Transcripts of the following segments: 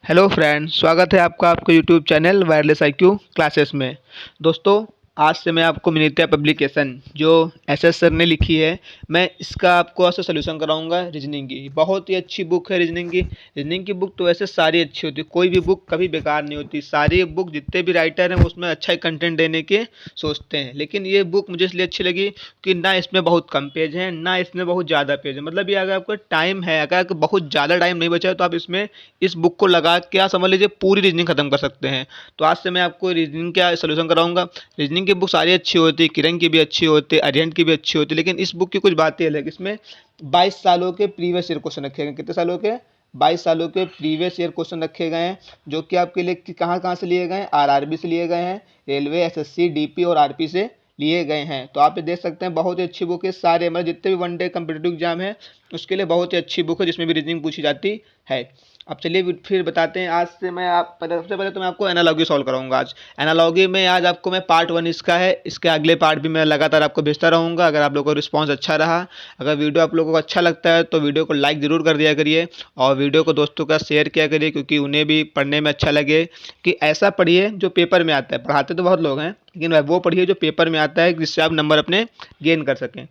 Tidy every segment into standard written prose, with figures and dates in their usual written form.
Hello friends, स्वागत है आपका आपके YouTube channel wireless IQ classes में। दोस्तों, आज से मैं आपको मिनित्या पब्लिकेशन जो एसएस सर ने लिखी है, मैं इसका आपको आज से सोल्यूशन कराऊंगा रीजनिंग की। बहुत ही अच्छी बुक है रीजनिंग की। रीजनिंग की बुक तो वैसे सारी अच्छी होती है, कोई भी बुक कभी बेकार नहीं होती। सारी बुक जितने भी राइटर हैं वो उसमें अच्छा ही कंटेंट देने के सोचते हैं, लेकिन ये बुक मुझे इसलिए अच्छी लगी कि ना इसमें बहुत कम पेज हैं, ना इसमें बहुत ज़्यादा पेज है। मतलब ये अगर आपको टाइम है, अगर आपको बहुत ज़्यादा टाइम नहीं बचा है, तो आप इसमें इस बुक को लगा के आप समझ लीजिए पूरी रीजनिंग खत्म कर सकते हैं। तो आज से मैं आपको रीजनिंग का सोल्यूशन कराऊंगा। रीजनिंग की बुक सारी अच्छी होती है, किरण की भी अच्छी होती है, अरिहंत की भी अच्छी होती है, लेकिन इस बुक की कुछ बातें अलग। इसमें 22 सालों के प्रीवियस ईयर क्वेश्चन रखे गए। कितने सालों के? 22 सालों के प्रीवियस ईयर क्वेश्चन रखे गए हैं, जो कि आपके लिए कहाँ कहाँ से लिए गए हैं? आरआरबी से लिए गए हैं, रेलवे, एसएससी, डीपी और आरपी से लिए गए हैं। तो आप ये देख सकते हैं, बहुत ही अच्छी बुक है। सारे मतलब जितने भी वनडे कम्पिटेटिव एग्जाम है उसके लिए बहुत ही अच्छी बुक है, जिसमें भी रीजनिंग पूछी जाती है। अब चलिए फिर बताते हैं। आज से मैं आप पहले सबसे पहले तो मैं आपको एनालॉगी सॉल्व कराऊंगा आज। एनालॉगी में आज आपको मैं पार्ट 1 इसका है, इसके अगले पार्ट भी मैं लगातार आपको भेजता रहूँगा। अगर आप लोगों का रिस्पांस अच्छा रहा, अगर वीडियो आप लोगों को अच्छा लगता है तो वीडियो को लाइक ज़रूर कर दिया करिए और वीडियो को दोस्तों का शेयर किया करिए, क्योंकि उन्हें भी पढ़ने में अच्छा लगे। कि ऐसा पढ़िए जो पेपर में आता है। पढ़ाते तो बहुत लोग हैं, लेकिन वो पढ़िए जो पेपर में आता है, जिससे आप नंबर अपने गेन कर सकें।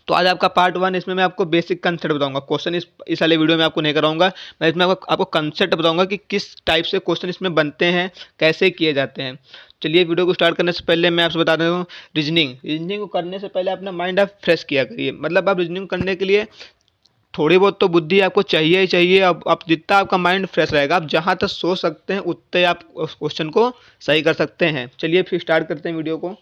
तो आज आपका पार्ट 1, इसमें मैं आपको बेसिक कंसेप्ट बताऊंगा। क्वेश्चन इस वाले वीडियो में आपको नहीं कराऊंगा। मैं इसमें आपको कंसेप्ट बताऊंगा कि किस टाइप से क्वेश्चन इसमें बनते हैं, कैसे किए जाते हैं। चलिए वीडियो को स्टार्ट करने से पहले मैं आपसे बता देता हूँ, रीजनिंग रीजनिंग को करने से पहले अपना माइंड आप फ्रेश किया करिए। मतलब आप रीजनिंग करने के लिए थोड़ी बहुत तो बुद्धि आपको चाहिए ही चाहिए। अब आप जितना आपका माइंड फ्रेश रहेगा, आप जहाँ तक सोच सकते हैं उतने आप उस क्वेश्चन को सही कर सकते हैं। चलिए फिर स्टार्ट करते हैं वीडियो को।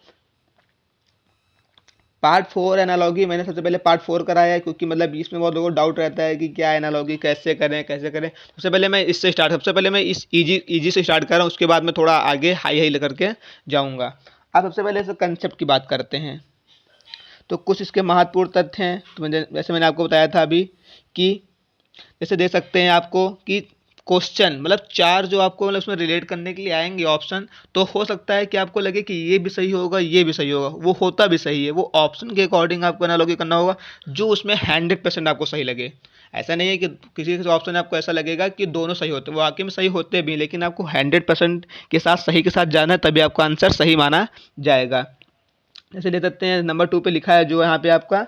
पार्ट 4 एनालॉगी मैंने सबसे पहले पार्ट 4 कराया है, क्योंकि मतलब इसमें बहुत लोगों को डाउट रहता है कि क्या एनालॉगी कैसे करें कैसे करें। सबसे पहले मैं इस इजी इजी से स्टार्ट कर रहा हूँ, उसके बाद मैं थोड़ा आगे हाई हाई लेकर के जाऊँगा। अब सबसे पहले इस कंसेप्ट की बात करते हैं। तो कुछ इसके महत्वपूर्ण तथ्य हैं, तो जैसे मैंने आपको बताया था अभी कि जैसे दे सकते हैं आपको कि क्वेश्चन मतलब चार जो आपको मतलब उसमें रिलेट करने के लिए आएंगे ऑप्शन, तो हो सकता है कि आपको लगे कि ये भी सही होगा ये भी सही होगा, वो होता भी सही है। वो ऑप्शन के अकॉर्डिंग आपको एनालॉजी करना होगा जो उसमें 100% आपको सही लगे। ऐसा नहीं है कि किसी किसी ऑप्शन आपको ऐसा लगेगा कि दोनों सही होते हैं, वो वाकई में सही होते भी, लेकिन आपको 100% के साथ सही के साथ जाना है, तभी आपका आंसर सही माना जाएगा। जैसे ले सकते हैं नंबर 2 पे लिखा है जो यहाँ पे आपका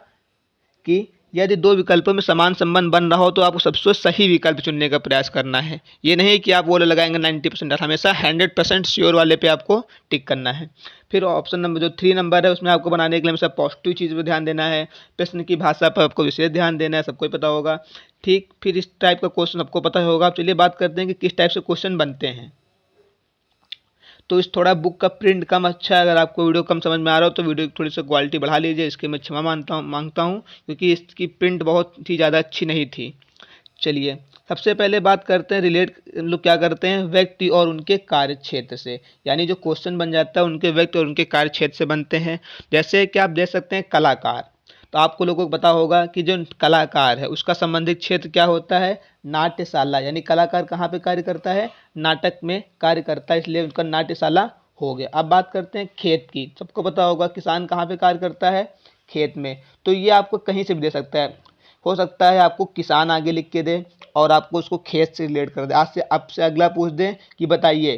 कि यदि दो विकल्पों में समान संबंध बन रहा हो तो आपको सबसे सही विकल्प चुनने का प्रयास करना है। ये नहीं कि आप वो लगाएंगे 90%, हमेशा 100% श्योर वाले पे आपको टिक करना है। फिर ऑप्शन नंबर जो 3 नंबर है, उसमें आपको बनाने के लिए हमेशा पॉजिटिव चीज़ पर ध्यान देना है। प्रश्न की भाषा पर आपको विशेष ध्यान देना है, सबको ही पता होगा। ठीक, फिर इस टाइप का क्वेश्चन आपको पता होगा। अब चलिए बात करते हैं कि किस टाइप से क्वेश्चन बनते हैं। तो इस थोड़ा बुक का प्रिंट कम अच्छा है। अगर आपको वीडियो कम समझ में आ रहा हो तो वीडियो की थोड़ी सी क्वालिटी बढ़ा लीजिए, इसके मैं क्षमा मांगता हूँ, क्योंकि इसकी प्रिंट बहुत ही ज़्यादा अच्छी नहीं थी। चलिए सबसे पहले बात करते हैं रिलेट लोग क्या करते हैं व्यक्ति और उनके कार्य क्षेत्र से। यानी जो क्वेश्चन बन जाता है उनके व्यक्ति और उनके कार्य क्षेत्र से बनते हैं। जैसे कि आप देख सकते हैं कलाकार, तो आपको लोगों को पता होगा कि जो कलाकार है उसका संबंधित क्षेत्र क्या होता है? नाट्यशाला। यानी कलाकार कहाँ पे कार्य करता है? नाटक में कार्य करता है, इसलिए उनका नाट्यशाला हो गया। अब बात करते हैं खेत की। सबको पता होगा किसान कहाँ पे कार्य करता है? खेत में। तो ये आपको कहीं से भी दे सकता है। हो सकता है आपको किसान आगे लिख के दे और आपको उसको खेत से रिलेट कर दे। आज से आपसे अगला पूछ दे कि बताइए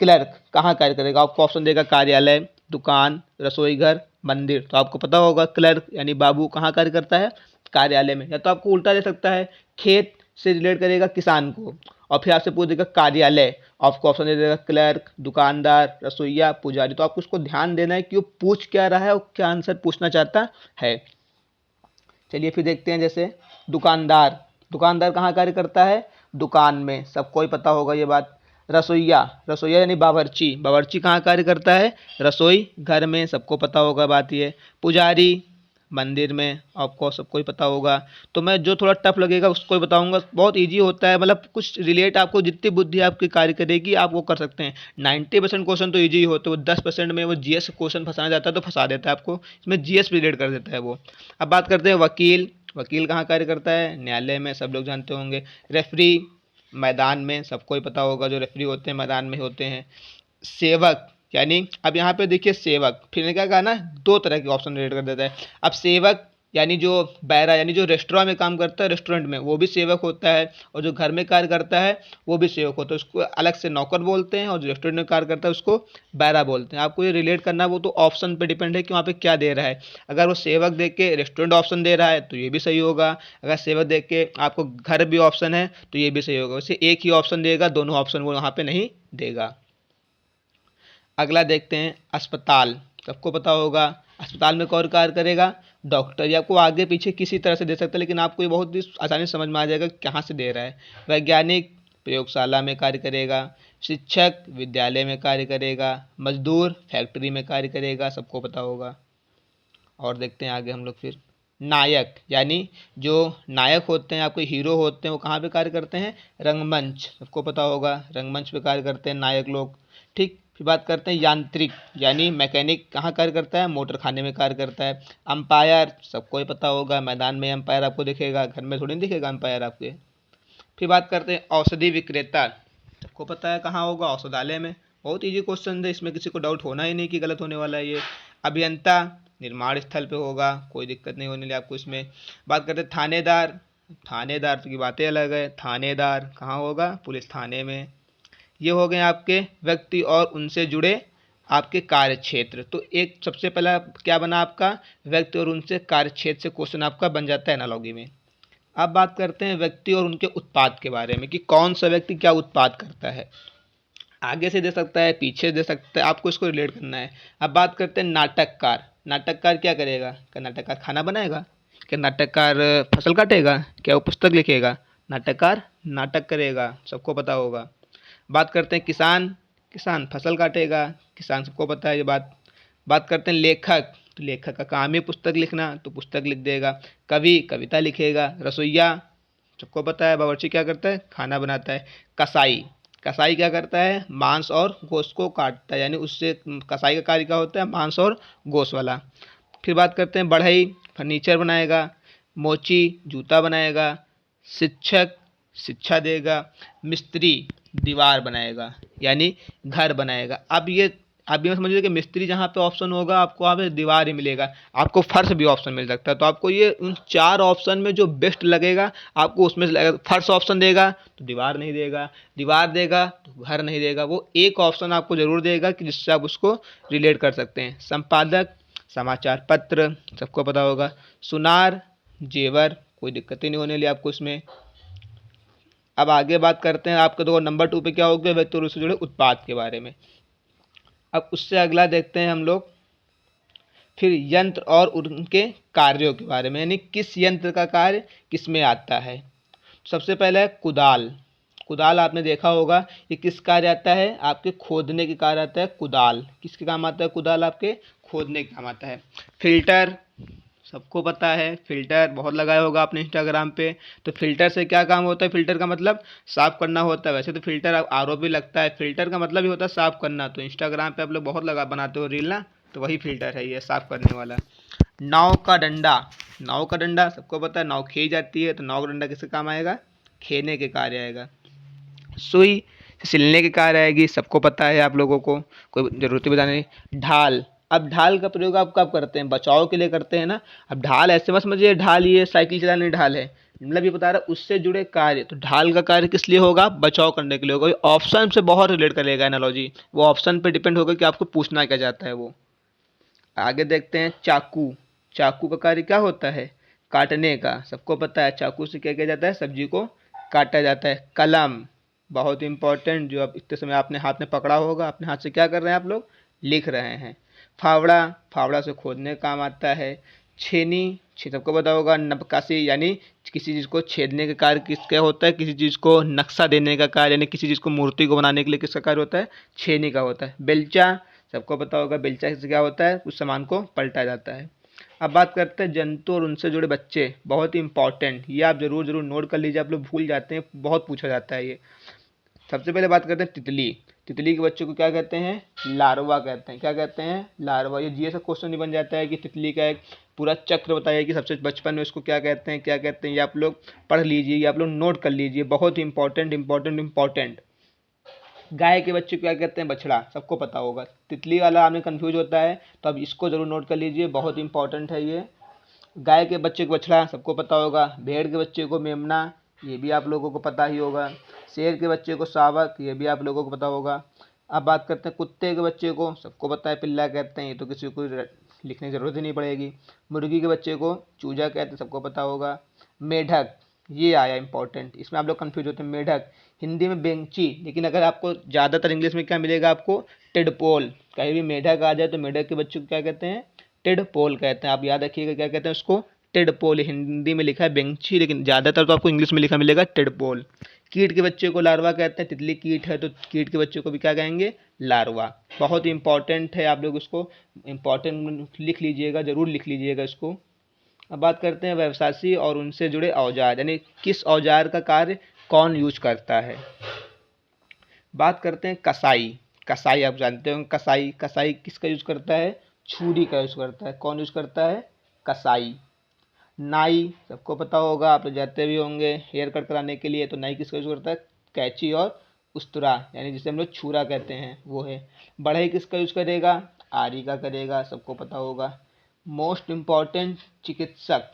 क्लर्क कहाँ कार्य करेगा, आपको ऑप्शन देगा कार्यालय, दुकान, रसोई घर, मंदिर। तो आपको पता होगा क्लर्क यानी बाबू कहाँ कार्य करता है? कार्यालय में। या तो आपको उल्टा दे सकता है, खेत से रिलेट करेगा किसान को और फिर आपसे पूछ देगा कार्यालय, आपको ऑप्शन दे देगा क्लर्क, दुकानदार, रसोईया, पुजारी। तो आपको उसको ध्यान देना है कि वो पूछ क्या रहा है और क्या आंसर पूछना चाहता है। चलिए फिर देखते हैं। जैसे दुकानदार, दुकानदार कहाँ कार्य करता है? दुकान में, सबको ही पता होगा ये बात। रसोईया, रसोईया यानी बावर्ची, बावर्ची कहाँ कार्य करता है? रसोई घर में, सबको पता होगा बात ये। पुजारी, मंदिर में, आपको सबको ही पता होगा। तो मैं जो थोड़ा टफ लगेगा उसको ही बताऊंगा। बहुत इजी होता है, मतलब कुछ रिलेट आपको जितनी बुद्धि आपकी कार्य करेगी आप वो कर सकते हैं। 90% क्वेश्चन तो इजी ही होते हैं, वो 10% में वो जीएस क्वेश्चन फंसाना चाहता है तो फंसा देता है आपको, इसमें जीएस रिलेट कर देता है वो। अब बात करते हैं वकील, वकील कहाँ कार्य करता है? न्यायालय में, सब लोग जानते होंगे। रेफरी, मैदान में, सबको ही पता होगा जो रेफरी होते हैं मैदान में होते हैं। सेवक, यानी अब यहाँ पे देखिए सेवक, फिर ने क्या कहा ना, दो तरह के ऑप्शन रिलेट कर देता है। अब सेवक यानी जो बैरा यानी जो रेस्टोरेंट में काम करता है, रेस्टोरेंट में, वो भी सेवक होता है, और जो घर में कार्य करता है वो भी सेवक होता है, उसको अलग से नौकर बोलते हैं, और जो रेस्टोरेंट में कार्य करता है उसको बैरा बोलते हैं। आपको ये रिलेट करना है, वो तो ऑप्शन पे डिपेंड है कि वहाँ पे क्या दे रहा है। अगर वो सेवक देख के रेस्टोरेंट ऑप्शन दे रहा है तो ये भी सही होगा, अगर सेवक देख के आपको घर भी ऑप्शन है तो ये भी सही होगा। वैसे एक ही ऑप्शन देगा, दोनों ऑप्शन वो वहाँ पे नहीं देगा। अगला देखते हैं अस्पताल। सबको पता होगा अस्पताल में कौन कार्य करेगा, डॉक्टर। या आपको आगे पीछे किसी तरह से दे सकता है, लेकिन आपको ये बहुत ही आसानी से समझ में आ जाएगा कहाँ से दे रहा है। वैज्ञानिक प्रयोगशाला में कार्य करेगा, शिक्षक विद्यालय में कार्य करेगा, मजदूर फैक्ट्री में कार्य करेगा, सबको पता होगा। और देखते हैं आगे हम लोग फिर नायक, यानी जो नायक होते हैं, आपके हीरो होते हैं, वो कहाँ पे कार्य करते हैं, रंगमंच। सबको पता होगा रंगमंच पे कार्य करते हैं नायक लोग। ठीक, फिर बात करते हैं यांत्रिक, यानी मैकेनिक कहाँ कार्य करता है, मोटर खाने में कार्य करता है। अंपायर सबको ही पता होगा, मैदान में अंपायर आपको दिखेगा, घर में थोड़ी नहीं दिखेगा अंपायर आपके। फिर बात करते हैं औषधि विक्रेता। सबको पता है कहाँ होगा, औषधालय में। बहुत इजी क्वेश्चन है, इसमें किसी को डाउट होना ही नहीं कि गलत होने वाला है ये। अभियंता निर्माण स्थल पे होगा, कोई दिक्कत नहीं होने वाली आपको इसमें। बात करते हैं थानेदार। थानेदार की बातें अलग है, थानेदार कहाँ होगा, पुलिस थाने में। ये हो गए आपके व्यक्ति और उनसे जुड़े आपके कार्य क्षेत्र। तो एक सबसे पहला क्या बना आपका, व्यक्ति और उनसे कार्य क्षेत्र से क्वेश्चन आपका बन जाता है एनालॉजी में। अब बात करते हैं व्यक्ति और उनके उत्पाद के बारे में कि कौन सा व्यक्ति क्या उत्पाद करता है। आगे से दे सकता है, पीछे दे सकता है, आपको इसको रिलेट करना है। अब बात करते हैं नाटककार। नाटककार क्या करेगा, क्या नाटककार खाना बनाएगा, क्या नाटककार फसल काटेगा, क्या वो पुस्तक लिखेगा। नाटककार नाटक करेगा, सबको पता होगा। बात करते हैं किसान। किसान फसल काटेगा, किसान सबको पता है ये बात। बात करते हैं लेखक। तो लेखक का काम है पुस्तक लिखना, तो पुस्तक लिख देगा। कवि कविता लिखेगा। रसोइया सबको पता है बावर्ची क्या करता है, खाना बनाता है। कसाई, कसाई क्या करता है, मांस और गोश्त को काटता है, यानी उससे कसाई का कार्य क्या होता है, मांस और गोश्त वाला। फिर बात करते हैं बढ़ई, फर्नीचर बनाएगा। मोची जूता बनाएगा। शिक्षक शिक्षा देगा। मिस्त्री दीवार बनाएगा, यानी घर बनाएगा। अब ये समझ लीजिए कि मिस्त्री जहाँ पे ऑप्शन होगा आपको वहाँ पे दीवार ही मिलेगा, आपको फर्श भी ऑप्शन मिल सकता है। तो आपको ये उन चार ऑप्शन में जो बेस्ट लगेगा आपको उसमें से लगेगा। फर्श ऑप्शन देगा तो दीवार नहीं देगा, दीवार देगा तो घर नहीं देगा। वो एक ऑप्शन आपको जरूर देगा कि जिससे आप उसको रिलेट कर सकते हैं। संपादक समाचार पत्र, सबको पता होगा। सुनार जेवर, कोई दिक्कत ही नहीं होने वाली आपको इसमें। अब आगे बात करते हैं आपका तो नंबर 2 पे क्या हो गया, व्यक्ति और उससे जुड़े उत्पाद के बारे में। अब उससे अगला देखते हैं हम लोग फिर यंत्र और उनके कार्यों के बारे में, यानी किस यंत्र का कार्य किस में आता है। सबसे पहले है कुदाल। कुदाल आपने देखा होगा ये किस कार्य आता है, आपके खोदने के कार्य आता है कुदाल। किसके काम आता है कुदाल, आपके खोदने के काम आता है। फिल्टर सबको पता है, फिल्टर बहुत लगाया होगा आपने इंस्टाग्राम पे। तो फिल्टर से क्या काम होता है, फिल्टर का मतलब साफ करना होता है। वैसे तो फिल्टर आर भी लगता है, फिल्टर का मतलब ही होता है साफ करना। तो इंस्टाग्राम पे आप लोग बहुत लगा बनाते हो रील ना, तो वही फिल्टर है ये साफ करने वाला। नाव का डंडा। नाव का डंडा सबको पता है, नाव खी जाती है तो नाव का डंडा किसके काम आएगा, खेने के कार्य आएगा। सुई सिलने के कार्य आएगी, सबको पता है आप लोगों को, कोई जरूरत ही बताने नहीं। ढाल, अब ढाल का प्रयोग आप कब करते हैं, बचाव के लिए करते हैं ना। अब ढाल ऐसे मत समझिए ढाल ये साइकिल चलाने ढाल है, मतलब ये बता रहा है उससे जुड़े कार्य। तो ढाल का कार्य किस लिए होगा, बचाव करने के लिए होगा। ऑप्शन से बहुत रिलेट करेगा एनालॉजी, वो ऑप्शन पे डिपेंड होगा कि आपको पूछना क्या चाहता है वो। आगे देखते हैं चाकू। चाकू का कार्य क्या होता है, काटने का, सबको पता है। चाकू से क्या किया जाता है, सब्जी को काटा जाता है। कलम बहुत इंपॉर्टेंट, जो अब इतने समय आपने हाथ में पकड़ा होगा, अपने हाथ से क्या कर रहे हैं आप लोग, लिख रहे हैं। फावड़ा, फावड़ा से खोदने का काम आता है। छेनी, सबको पता होगा। नबकाशी, यानी किसी चीज़ को छेदने का कार्य किसका होता है, किसी चीज़ को नक्शा देने का कार्य, यानी किसी चीज़ को मूर्ति को बनाने के लिए किसका कार्य होता है, छेनी का होता है। बेलचा, सबको पता होगा बेलचा से क्या होता है, उस सामान को पलटा जाता है। अब बात करते हैं जंतु और उनसे जुड़े बच्चे, बहुत ही इंपॉर्टेंट, ये आप जरूर जरूर नोट कर लीजिए, आप लोग भूल जाते हैं, बहुत पूछा जाता है ये। सबसे पहले बात करते हैं तितली। तितली के बच्चों को क्या कहते हैं, लार्वा कहते हैं। क्या कहते हैं, लार्वा। ये जीएस का क्वेश्चन ही बन जाता है कि तितली का एक पूरा चक्र बताइए कि सबसे बचपन में इसको क्या कहते हैं, क्या कहते हैं। ये आप लोग पढ़ लीजिए, ये आप लोग नोट कर लीजिए, बहुत ही इंपॉर्टेंट इंपॉर्टेंट इंपॉर्टेंट। गाय के बच्चे को क्या कहते हैं, बछड़ा, सबको पता होगा। तितली वाला आपने कंफ्यूज होता है तो अब इसको जरूर नोट कर लीजिए, बहुत इंपॉर्टेंट है ये। गाय के बच्चे को बछड़ा, सबको पता होगा। भेड़ के बच्चे को मेमना, ये भी आप लोगों को पता ही होगा। शेर के बच्चे को शावक, ये भी आप लोगों को पता होगा। अब बात करते हैं कुत्ते के बच्चे को, सबको पता है पिल्ला कहते हैं, ये तो किसी को लिखने की जरूरत ही नहीं पड़ेगी। मुर्गी के बच्चे को चूजा कहते हैं, सबको पता होगा। मेढक, ये आया इंपॉर्टेंट, इसमें आप लोग कंफ्यूज होते हैं। मेढक हिंदी में बेंची, लेकिन अगर आपको ज़्यादातर इंग्लिश में क्या मिलेगा आपको, टिडपोल। कहीं भी मेढक आ जाए तो मेढक के बच्चे को क्या कहते हैं, टिडपोल कहते हैं। आप याद रखिएगा क्या कहते हैं उसको, टिडपोल। हिंदी में लिखा है बेंची, लेकिन ज़्यादातर तो आपको इंग्लिश में लिखा मिलेगा टिडपोल। कीट के बच्चे को लार्वा कहते हैं, तितली कीट है तो कीट के बच्चे को भी क्या कहेंगे, लार्वा। बहुत ही इंपॉर्टेंट है, आप लोग इसको इंपॉर्टेंट लिख लीजिएगा, जरूर लिख लीजिएगा इसको। अब बात करते हैं व्यवसायी और उनसे जुड़े औजार, यानी किस औजार का कार्य कौन यूज करता है। बात करते हैं कसाई। कसाई आप जानते हो, कसाई कसाई किसका यूज करता है, छुरी का यूज करता है। कौन यूज करता है, कसाई। नाई, सबको पता होगा, आप लोग जाते भी होंगे हेयर कट कराने के लिए, तो नाई किसका यूज करता है, कैंची और उस्तरा, यानी जिसे हम लोग छुरा कहते हैं वो है। बढ़ई किसका यूज करेगा, आरी का करेगा, सबको पता होगा। मोस्ट इम्पॉर्टेंट चिकित्सक,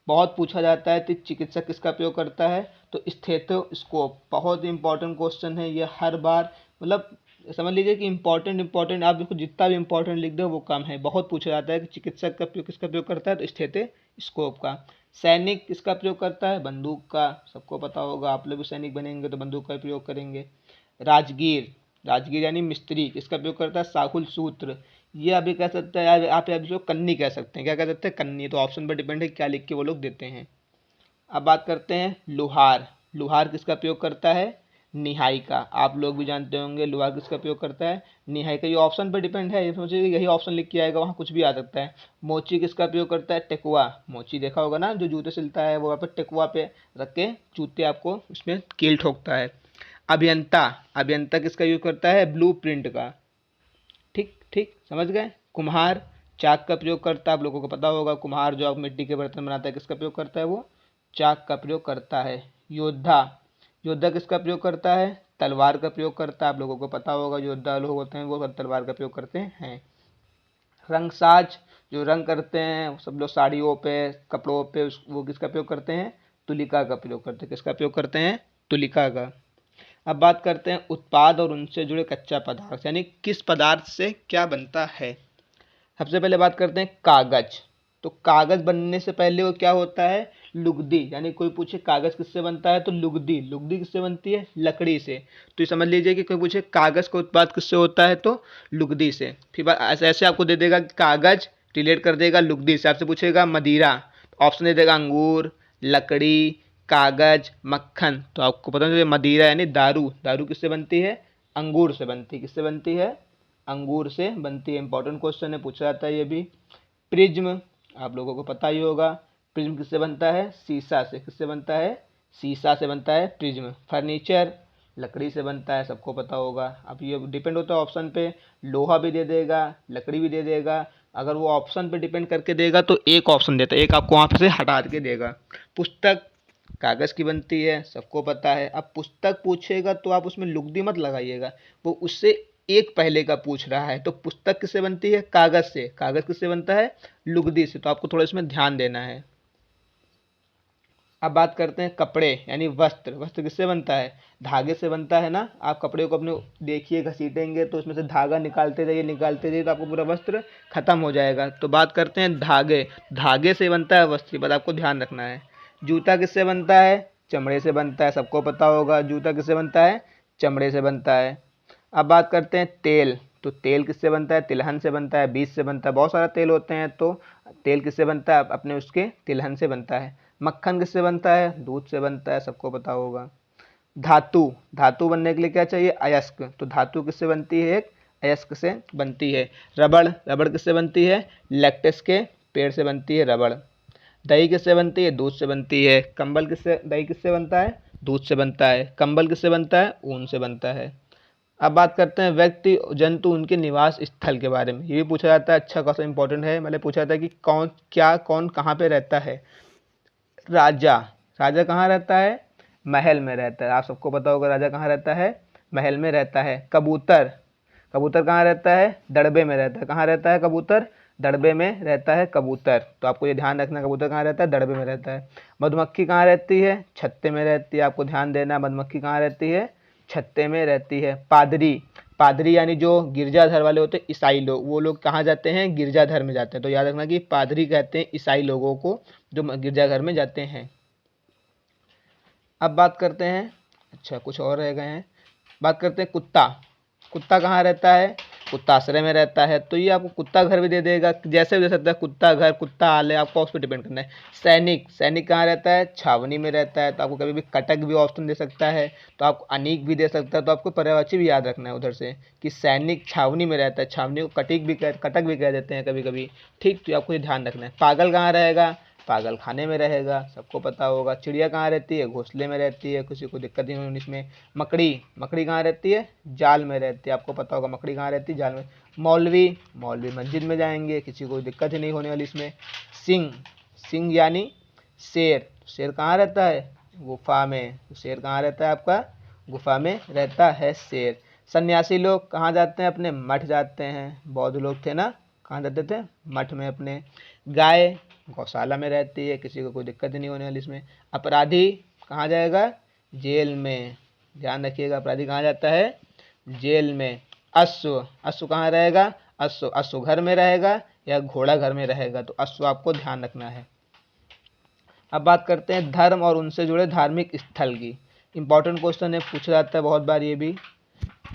बहुत पूछा जाता है कि चिकित्सक किसका प्रयोग करता है, तो स्टेथोस्कोप। बहुत इंपॉर्टेंट क्वेश्चन है ये, हर बार मतलब समझ लीजिए कि इंपॉर्टेंट आप देखो, जितना भी इंपॉर्टेंट लिख दो वो कम है। बहुत पूछा जाता है कि चिकित्सक का प्रयोग किसका प्रयोग करता है, तो स्टेथोस्कोप का। सैनिक किसका प्रयोग करता है, बंदूक का, सबको पता होगा। आप लोग भी सैनिक बनेंगे तो बंदूक का प्रयोग करेंगे। राजगीर, राजगीर यानी मिस्त्री, किसका प्रयोग करता है, साहुल सूत्र। ये अभी कह सकते हैं यार, आप जो कन्नी कह सकते हैं, क्या कह सकते हैं, कन्नी। तो ऑप्शन पर डिपेंड है क्या लिख के वो लोग देते हैं। अब बात करते हैं लुहार। लुहार किसका प्रयोग करता है, निहाई का। आप लोग भी जानते होंगे लुहार किसका प्रयोग करता है, निहाई का। ये ऑप्शन पर डिपेंड है, ये सोचिए यही ऑप्शन लिख के आएगा, वहाँ कुछ भी आ सकता है। मोची किसका प्रयोग करता है, टेकुआ। मोची देखा होगा ना, जो जूते सिलता है वो वहाँ पर टेकुआ पे रख के जूते आपको उसमें कील ठोकता है। अभियंता, अभियंता किसका यूज करता है, ब्लू प्रिंट का। ठीक ठीक, समझ गए। कुम्हार चाक का प्रयोग करता है, आप लोगों को पता होगा। कुम्हार जो आप मिट्टी के बर्तन बनाता है, किसका प्रयोग करता है, वो चाक का प्रयोग करता है। योद्धा, योद्धा किसका प्रयोग करता है, तलवार का प्रयोग करता है, आप लोगों को पता होगा। योद्धा लोग होते हैं वो तलवार का प्रयोग करते हैं। रंगसाज, जो रंग करते हैं सब लोग साड़ियों पे, कपड़ों पे, वो किसका प्रयोग करते हैं, तुलिका का प्रयोग करते हैं। किसका प्रयोग करते हैं, तुलिका का। अब बात करते हैं उत्पाद और उनसे जुड़े कच्चा पदार्थ, यानी किस पदार्थ से क्या बनता है। सबसे पहले बात करते हैं कागज। तो कागज बनने से पहले वो क्या होता है, लुगदी। यानी कोई पूछे कागज किससे बनता है, तो लुगदी। लुगदी किससे बनती है, लकड़ी से। तो ये समझ लीजिए कि कोई पूछे कागज का उत्पाद किससे होता है, तो लुगदी से। फिर ऐसे ऐसे आपको दे देगा कागज, रिलेट कर देगा लुगदी से। आपसे पूछेगा मदिरा, ऑप्शन दे देगा अंगूर, लकड़ी, कागज, मक्खन। तो आपको पता है मदिरा यानी दारू। दारू किससे बनती है, अंगूर से बनती है। किससे बनती है, अंगूर से बनती है। इंपॉर्टेंट क्वेश्चन है, पूछा जाता है ये भी। प्रिज्म, आप लोगों को पता ही होगा। प्रिज्म किससे बनता है, शीशा से। किससे बनता है, शीशा से बनता है प्रिज्म। फर्नीचर लकड़ी से बनता है, सबको पता होगा। अब ये डिपेंड होता है ऑप्शन पे, लोहा भी दे देगा, लकड़ी भी दे देगा। अगर वो ऑप्शन पे डिपेंड करके देगा तो एक ऑप्शन देता है, एक आपको वहाँ से हटा के देगा। पुस्तक कागज़ की बनती है, सबको पता है। अब पुस्तक पूछेगा तो आप उसमें लुगदी मत लगाइएगा, वो उससे एक पहले का पूछ रहा है। तो पुस्तक किससे बनती है, कागज़ से। कागज़ किससे बनता है, लुगदी से। तो आपको थोड़ा इसमें ध्यान देना है। अब बात करते हैं कपड़े यानी वस्त्र। वस्त्र किससे बनता है, धागे से बनता है ना। आप कपड़े को अपने देखिए, घसीटेंगे तो उसमें से धागा निकालते जाइए तो आपको पूरा वस्त्र खत्म हो जाएगा। तो बात करते हैं धागे। धागे से बनता है वस्त्र, बस आपको ध्यान रखना है। जूता किससे बनता है, चमड़े से बनता है, सबको पता होगा। जूता किससे बनता है, चमड़े से बनता है। अब बात करते हैं तेल। तो तेल किससे बनता है, तिलहन से बनता है, बीज से बनता है। बहुत सारा तेल होते हैं, तो तेल किससे बनता है, अपने उसके तिलहन से बनता है। मक्खन किससे बनता है, दूध से बनता है, सबको पता होगा। धातु, धातु बनने के लिए क्या चाहिए, अयस्क। तो धातु किससे बनती है, एक अयस्क से बनती है। रबड़, रबड़ किससे बनती है, लैक्टिस के पेड़ से बनती है रबड़। दही किससे बनती है, दूध से बनती है। कंबल किससे, दही किससे बनता है, दूध से बनता है। कंबल किससे बनता है, ऊन से बनता है। अब बात करते हैं व्यक्ति जंतु उनके निवास स्थल के बारे में। ये भी पूछा जाता है, अच्छा खासा इंपॉर्टेंट है। मैंने पूछा था कि कौन क्या कौन कहाँ पे रहता है। राजा, राजा कहाँ रहता है, महल में रहता है। आप सबको पता होगा राजा कहाँ रहता है, महल में रहता है। कबूतर, कबूतर कहाँ रहता है, दड़बे में रहता है। कहाँ रहता है कबूतर, दड़बे में रहता है कबूतर, तो आपको ये ध्यान रखना कबूतर कहाँ रहता है, दड़बे में रहता है। मधुमक्खी कहाँ रहती है, छत्ते में रहती है, आपको ध्यान देना है मधुमक्खी कहाँ रहती है, छत्ते में रहती है। पादरी, पादरी यानी जो गिरजाघर वाले होते हैं ईसाई लोग, वो लोग कहाँ जाते हैं, गिरजाघर में जाते हैं। तो याद रखना कि पादरी कहते हैं ईसाई लोगों को जो गिरजाघर में जाते हैं। अब बात करते हैं, अच्छा कुछ और रह गए हैं, बात करते हैं कुत्ता। कुत्ता कहाँ रहता है, कुत्ता आश्रय में रहता है। तो ये आपको कुत्ता घर भी दे देगा, जैसे भी दे सकता है, कुत्ता घर, कुत्ता आलय, आपको उस पर डिपेंड करना है। सैनिक, सैनिक कहाँ रहता है, छावनी में रहता है। तो आपको कभी भी कटक भी ऑप्शन दे सकता है, तो आपको अनीक भी दे सकता है। तो आपको पर्यायवाची भी याद रखना है उधर से कि सैनिक छावनी में रहता है, छावनी को कटक भी कह देते हैं कभी कभी, ठीक। तो आपको ये ध्यान रखना है। पागल कहाँ रहेगा, पागल खाने में रहेगा, सबको पता होगा। चिड़िया कहाँ रहती है, घोंसले में रहती है, किसी को दिक्कत नहीं होगी इसमें। मकड़ी, मकड़ी कहाँ रहती है, जाल में रहती है, आपको पता होगा मकड़ी कहाँ रहती है, जाल में। मौलवी, मौलवी मस्जिद में जाएंगे, किसी को दिक्कत ही नहीं होने वाली इसमें। सिंह, सिंह यानी शेर, शेर कहाँ रहता है, गुफा में। तो शेर कहाँ रहता है आपका, गुफा में रहता है शेर। सन्यासी लोग कहाँ जाते हैं, अपने मठ जाते हैं, बौद्ध लोग थे ना, कहाँ जाते थे, मठ में अपने। गाय गौशाला में रहती है, किसी को कोई दिक्कत नहीं होने वाली इसमें। अपराधी कहाँ जाएगा, जेल में, ध्यान रखिएगा अपराधी कहाँ जाता है, जेल में। अश्व, अश्व कहाँ रहेगा, अश्व, अश्व घर में रहेगा या घोड़ा घर में रहेगा, तो अश्व आपको ध्यान रखना है। अब बात करते हैं धर्म और उनसे जुड़े धार्मिक स्थल की। इंपॉर्टेंट क्वेश्चन है, पूछा जाता है बहुत बार ये भी।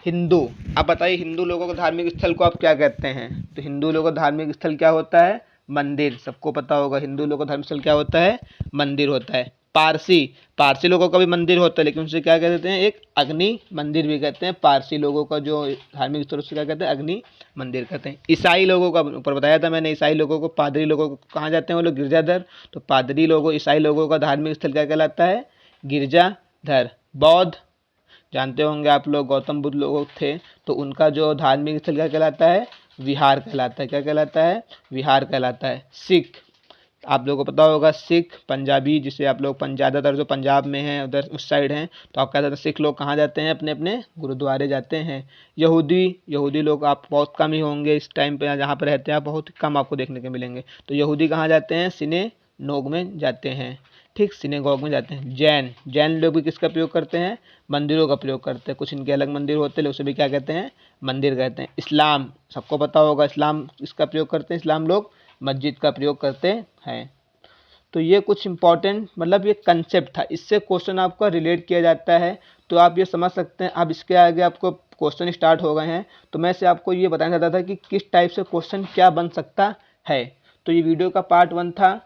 हिंदू, आप बताइए हिंदू लोगों के धार्मिक स्थल को आप क्या कहते हैं। तो हिंदू लोगों का धार्मिक स्थल क्या होता है, मंदिर, सबको पता होगा हिंदू लोगों का धार्मिक स्थल क्या होता है, मंदिर होता है। पारसी, पारसी लोगों का भी मंदिर होता है, लेकिन उसे क्या कहते हैं, एक अग्नि मंदिर भी कहते हैं। पारसी लोगों का जो धार्मिक स्थल उसे क्या कहते हैं, अग्नि मंदिर कहते हैं। ईसाई लोगों का ऊपर बताया था मैंने, ईसाई लोगों को, पादरी लोगों को कहाँ जाते हैं वो लोग, गिरजाघर। तो पादरी लोगों, ईसाई लोगों का धार्मिक स्थल क्या कहलाता है, गिरजाघर। बौद्ध, जानते होंगे आप लोग गौतम बुद्ध लोग थे, तो उनका जो धार्मिक स्थल क्या कहलाता है, विहार कहलाता है। क्या कहलाता है, विहार कहलाता है। सिख, आप लोगों को पता होगा सिख, पंजाबी, जिसे आप लोग ज़्यादातर जो पंजाब में हैं उधर उस साइड हैं, तो आप कहते हैं सिख लोग कहाँ जाते हैं, अपने अपने गुरुद्वारे जाते हैं। यहूदी, यहूदी लोग आप बहुत कम ही होंगे इस टाइम पे जहाँ पर रहते हैं, बहुत कम आपको देखने को मिलेंगे। तो यहूदी कहाँ जाते हैं, सिनेगोग में जाते हैं, ठीक, सिनेगोग में जाते हैं। जैन, जैन लोग भी किसका प्रयोग करते हैं, मंदिरों का प्रयोग करते हैं। कुछ इनके अलग मंदिर होते हैं, उसे भी क्या कहते हैं, मंदिर कहते हैं। इस्लाम, सबको पता होगा इस्लाम इसका प्रयोग करते हैं, इस्लाम लोग मस्जिद का प्रयोग करते हैं। तो ये कुछ इंपॉर्टेंट, मतलब ये कंसेप्ट था, इससे क्वेश्चन आपका रिलेट किया जाता है। तो आप ये समझ सकते हैं। अब इसके आगे आपको क्वेश्चन स्टार्ट हो गए हैं, तो मैं से आपको ये बताना चाहता था कि किस टाइप से क्वेश्चन क्या बन सकता है। तो ये वीडियो का पार्ट 1 था।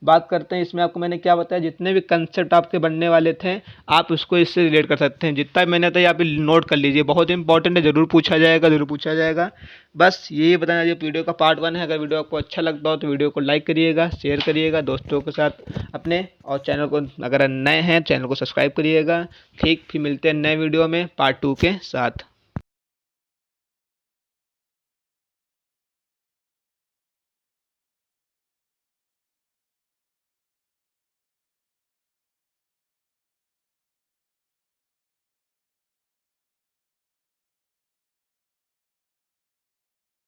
बात करते हैं इसमें आपको मैंने क्या बताया, जितने भी कंसेप्ट आपके बनने वाले थे आप उसको इससे रिलेट कर सकते हैं। जितना मैंने बताया आप नोट कर लीजिए, बहुत इंपॉर्टेंट है, ज़रूर पूछा जाएगा, ज़रूर पूछा जाएगा। बस यही बताना, ये वीडियो का पार्ट 1 है। अगर वीडियो आपको अच्छा लगता हो तो वीडियो को लाइक करिएगा, शेयर करिएगा दोस्तों के साथ अपने, और चैनल को अगर नए हैं चैनल को सब्सक्राइब करिएगा। ठीक, फिर मिलते हैं नए वीडियो में पार्ट 2 के साथ।